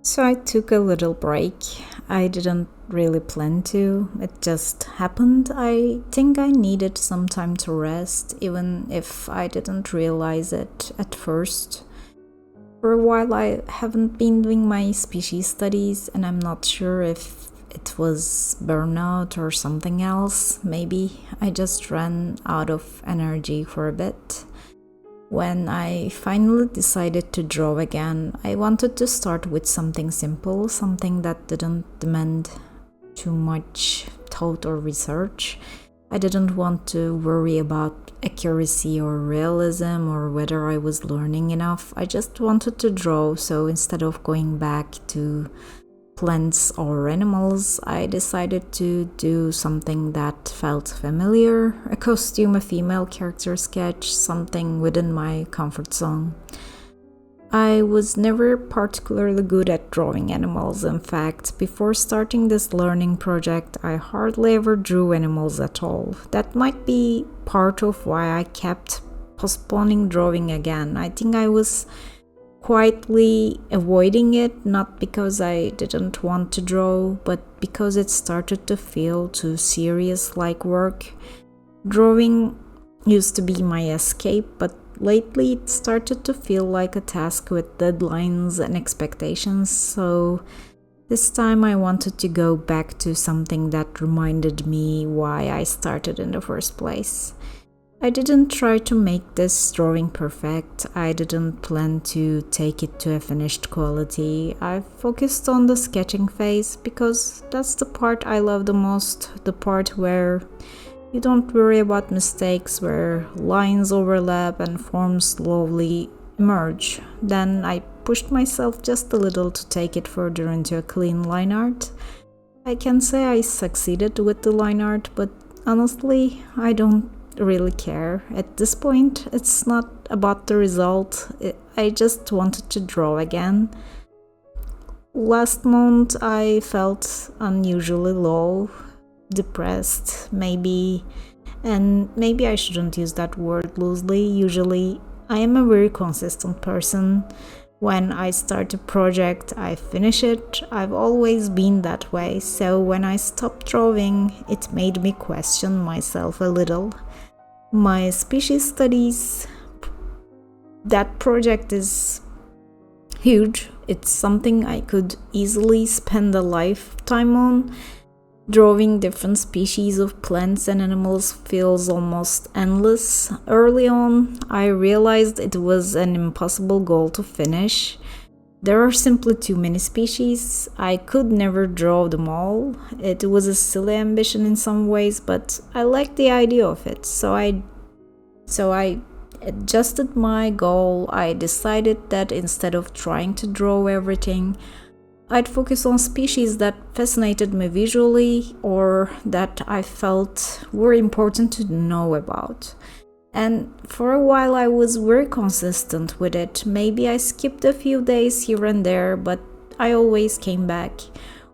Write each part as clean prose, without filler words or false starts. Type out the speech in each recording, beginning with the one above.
So I took a little break. I didn't really plan to, it just happened. I think I needed some time to rest, even if I didn't realize it at first. For a while, I haven't been doing my species studies, and I'm not sure if it was burnout or something else. Maybe I just ran out of energy for a bit. When I finally decided to draw again, I wanted to start with something simple, something that didn't demand too much thought or research. I didn't want to worry about accuracy or realism or whether I was learning enough. I just wanted to draw, so instead of going back to plants or animals, I decided to do something that felt familiar, a costume, a female character sketch, something within my comfort zone. I was never particularly good at drawing animals. In fact, before starting this learning project, I hardly ever drew animals at all. That might be part of why I kept postponing drawing again. I think I was quietly avoiding it, not because I didn't want to draw, but because it started to feel too serious like work. Drawing used to be my escape, but lately it started to feel like a task with deadlines and expectations, so this time I wanted to go back to something that reminded me why I started in the first place. I didn't try to make this drawing perfect. I didn't plan to take it to a finished quality. I focused on the sketching phase because that's the part I love the most, the part where you don't worry about mistakes, where lines overlap and forms slowly emerge. Then I pushed myself just a little to take it further into a clean line art. I can say I succeeded with the line art, but honestly, I don't really care. At this point, it's not about the result. I just wanted to draw again. Last month, I felt unusually low, depressed, maybe, and maybe I shouldn't use that word loosely. Usually, I am a very consistent person. When I start a project, I finish it. I've always been that way, so when I stopped drawing, it made me question myself a little. My species studies, that project is huge. It's something I could easily spend a lifetime on. Drawing different species of plants and animals feels almost endless. Early on, I realized it was an impossible goal to finish. There are simply too many species. I could never draw them all. It was a silly ambition in some ways, but I liked the idea of it. So I adjusted my goal. I decided that instead of trying to draw everything, I'd focus on species that fascinated me visually or that I felt were important to know about. And for a while, I was very consistent with it. Maybe I skipped a few days here and there, but I always came back.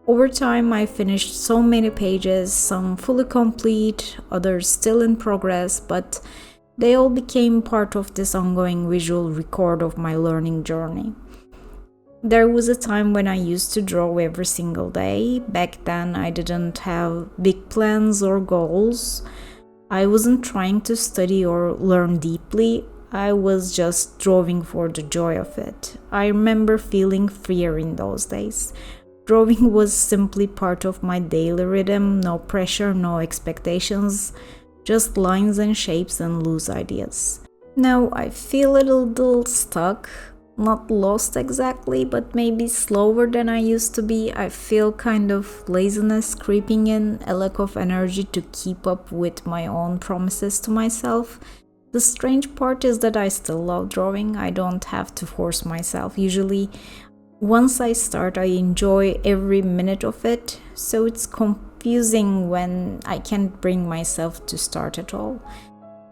Over time, I finished so many pages, some fully complete, others still in progress, but they all became part of this ongoing visual record of my learning journey. There was a time when I used to draw every single day. Back then, I didn't have big plans or goals. I wasn't trying to study or learn deeply. I was just drawing for the joy of it. I remember feeling freer in those days. Drawing was simply part of my daily rhythm, no pressure, no expectations, just lines and shapes and loose ideas. Now I feel a little stuck, not lost exactly, but maybe slower than I used to be. I feel kind of laziness creeping in, a lack of energy to keep up with my own promises to myself. The strange part is that I still love drawing. I don't have to force myself. Usually, once I start, I enjoy every minute of it, so it's confusing when I can't bring myself to start at all.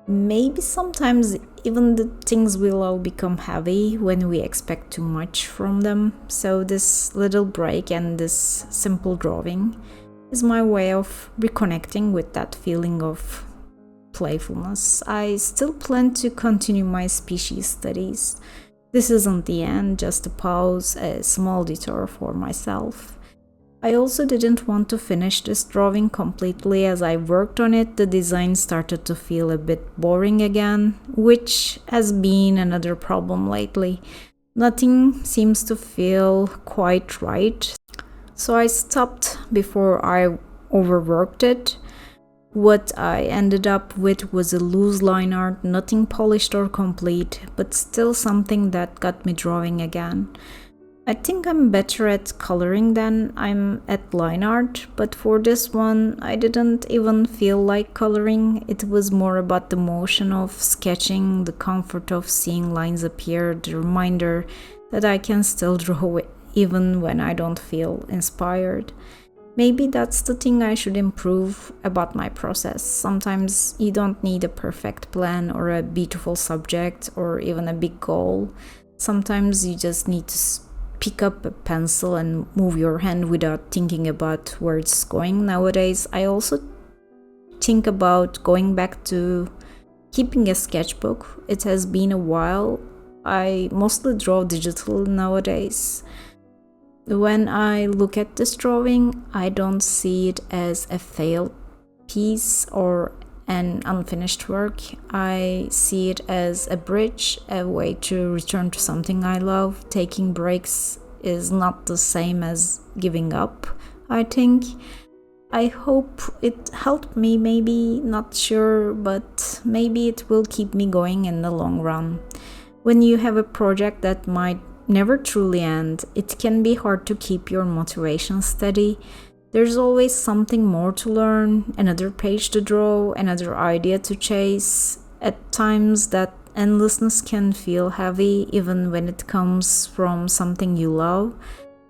Maybe sometimes even the things we love become heavy when we expect too much from them. So, this little break and this simple drawing is my way of reconnecting with that feeling of playfulness. I still plan to continue my species studies. This isn't the end, just a pause, a small detour for myself. I also didn't want to finish this drawing completely. As I worked on it, the design started to feel a bit boring again, which has been another problem lately. Nothing seems to feel quite right. So I stopped before I overworked it. What I ended up with was a loose line art, nothing polished or complete, but still something that got me drawing again. I think I'm better at coloring than I'm at line art, but for this one, I didn't even feel like coloring. It was more about the motion of sketching, the comfort of seeing lines appear, the reminder that I can still draw even when I don't feel inspired. Maybe that's the thing I should improve about my process. Sometimes you don't need a perfect plan or a beautiful subject or even a big goal. Sometimes you just need to pick up a pencil and move your hand without thinking about where it's going. Nowadays, I also think about going back to keeping a sketchbook. It has been a while. I mostly draw digital nowadays. When I look at this drawing, I don't see it as a failed piece or an unfinished work. I see it as a bridge, a way to return to something I love. Taking breaks is not the same as giving up, I think. I hope it helped me, maybe, not sure, but maybe it will keep me going in the long run. When you have a project that might never truly end, it can be hard to keep your motivation steady. There's always something more to learn, another page to draw, another idea to chase. At times, that endlessness can feel heavy, even when it comes from something you love.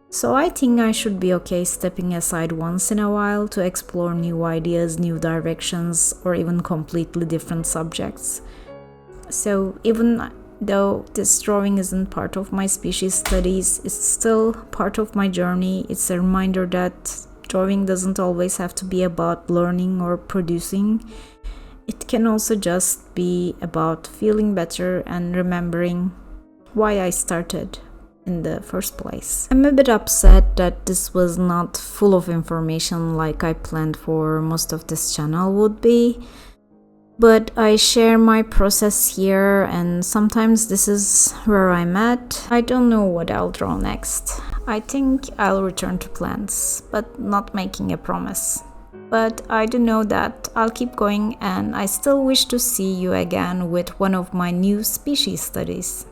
So I think I should be okay stepping aside once in a while to explore new ideas, new directions, or even completely different subjects. So even though this drawing isn't part of my species studies, it's still part of my journey. It's a reminder that drawing doesn't always have to be about learning or producing. It can also just be about feeling better and remembering why I started in the first place. I'm a bit upset that this was not full of information like I planned for most of this channel would be. But I share my process here, and sometimes this is where I'm at. I don't know what I'll draw next. I think I'll return to plants, but not making a promise. But I do know that I'll keep going, and I still wish to see you again with one of my new species studies.